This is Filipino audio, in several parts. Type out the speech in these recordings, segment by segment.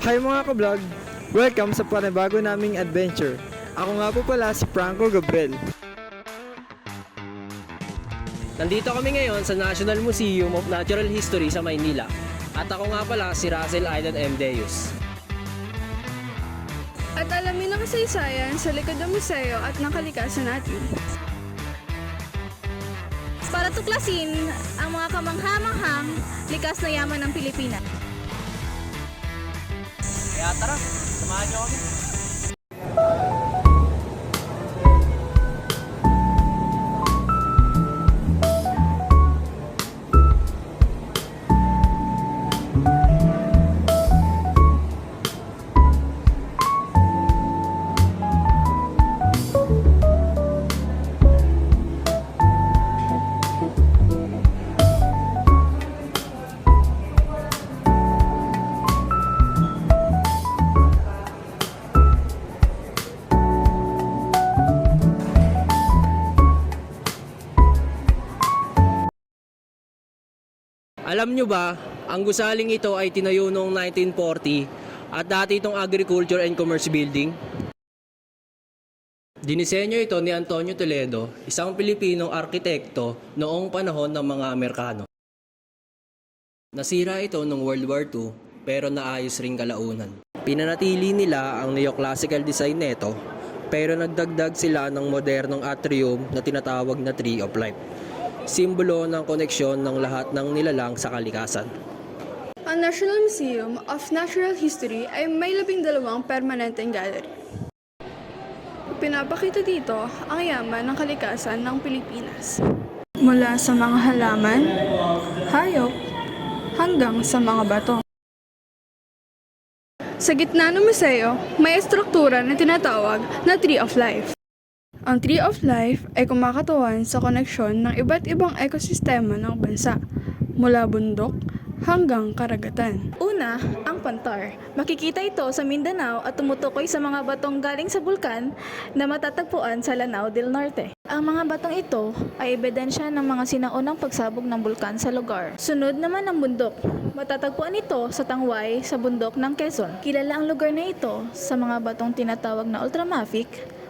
Hi mga ka-vlog! Welcome sa panibago naming adventure. Ako nga po pala si Franco Gabriel. Nandito kami ngayon sa National Museum of Natural History sa Maynila. At ako nga pala si Russell Aidan M. Deus. At alamin ang kasaysayan sa likod ng museo at ng kalikasan natin. Para tuklasin ang mga kamangha-manghang likas na yaman ng Pilipinas. Kaya tara, samahan niyo kami. Alam nyo ba, ang gusaling ito ay tinayo noong 1940 at dati itong Agriculture and Commerce Building. Dinisenyo ito ni Antonio Toledo, isang Pilipinong arkitekto noong panahon ng mga Amerikano. Nasira ito noong World War II pero naayos ring kalaunan. Pinanatili nila ang neoclassical design nito pero nagdagdag sila ng modernong atrium na tinatawag na Tree of Life. Simbolo ng koneksyon ng lahat ng nilalang sa kalikasan. Ang National Museum of Natural History ay may 12 permanenteng gallery. Pinapakita dito ang yaman ng kalikasan ng Pilipinas. Mula sa mga halaman, hayop, hanggang sa mga bato. Sa gitna ng museo, may estruktura na tinatawag na Tree of Life. Ang Tree of Life ay kumakatawan sa koneksyon ng iba't ibang ekosistema ng bansa, mula bundok hanggang karagatan. Una, ang pantar. Makikita ito sa Mindanao at tumutukoy sa mga batong galing sa bulkan na matatagpuan sa Lanao del Norte. Ang mga batong ito ay ebidensya ng mga sinaunang pagsabog ng bulkan sa lugar. Sunod naman ang bundok. Matatagpuan ito sa Tangway sa bundok ng Quezon. Kilala ang lugar na ito sa mga batong tinatawag na ultramafic,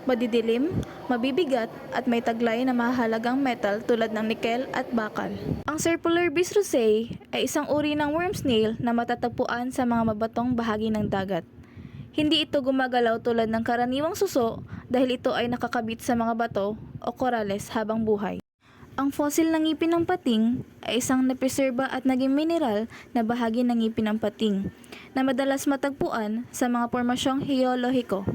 madidilim, mabibigat at may taglay na mahalagang metal tulad ng nickel at bakal. Ang Circular Bis rosae ay isang uri ng worm snail na matatagpuan sa mga mabatong bahagi ng dagat. Hindi ito gumagalaw tulad ng karaniwang suso dahil ito ay nakakabit sa mga bato o korales habang buhay. Ang fossil ng ngipin ng pating ay isang napreserba at naging mineral na bahagi ng ngipin ng pating na madalas matagpuan sa mga formasyong heolohiko.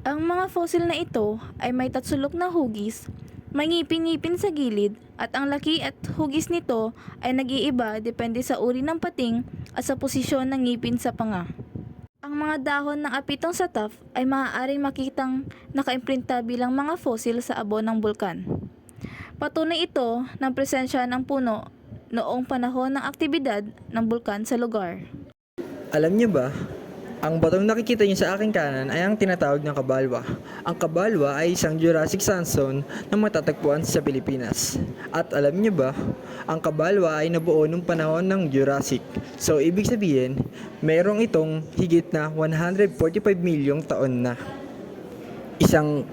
Ang mga fossil na ito ay may tatsulok na hugis, may ngipin-ngipin sa gilid at ang laki at hugis nito ay nag-iiba depende sa uri ng pating at sa posisyon ng ngipin sa panga. Ang mga dahon ng apitong sataf ay maaaring makitang nakaimprinta bilang mga fossil sa abo ng bulkan. Patunay ito ng presensya ng puno noong panahon ng aktibidad ng bulkan sa lugar. Alam niyo ba, ang batong nakikita niyo sa aking kanan ay ang tinatawag na Kabalwa. Ang Kabalwa ay isang Jurassic sandstone na matatagpuan sa Pilipinas. At alam niyo ba, ang Kabalwa ay nabuo nung panahon ng Jurassic. So ibig sabihin, mayroong itong higit na 145 milyong taon na. Isang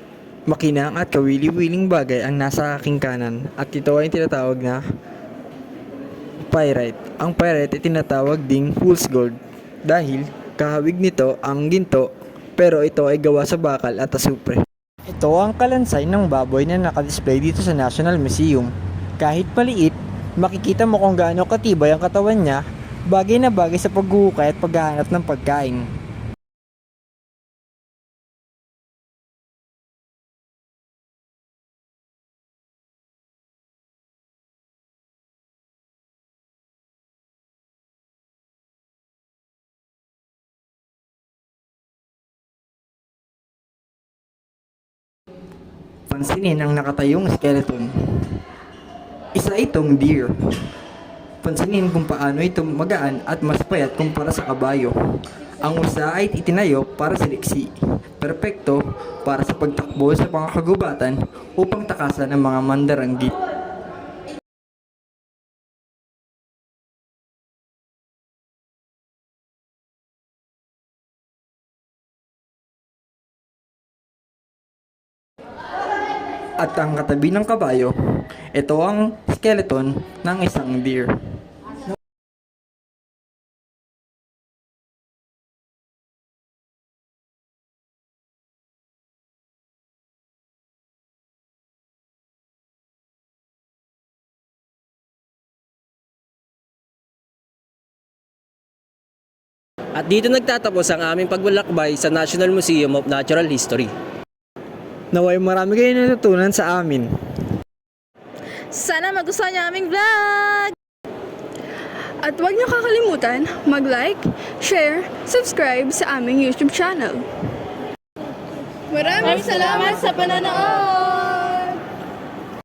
makinang at kawili-wiling bagay ang nasa aking kanan at ito ay tinatawag na pyrite. Ang pyrite ay tinatawag ding fool's gold dahil kahawig nito ang ginto pero ito ay gawa sa bakal at asupre. Ito ang kalansay ng baboy na nakadisplay dito sa National Museum. Kahit paliit, makikita mo kung gaano katibay ang katawan niya, bagay na bagay sa paghuhukay at paghahanap ng pagkain. Pansinin ang nakatayong skeleton. Isa itong deer. Pansinin kung paano ito magaan at mas payat kumpara sa kabayo. Ang usa ay itinayo para sa liksi. Perpekto para sa pagtakbo sa mga kagubatan upang takasan ang mga mandaranggit. At ang katabi ng kabayo, ito ang skeleton ng isang deer. At dito nagtatapos ang aming paglalakbay sa National Museum of Natural History. Naway marami kayo natutunan sa amin. Sana magustuhan niyo aming vlog! At huwag niyo kakalimutan mag-like, share, subscribe sa aming YouTube channel. Maraming salamat sa panonood!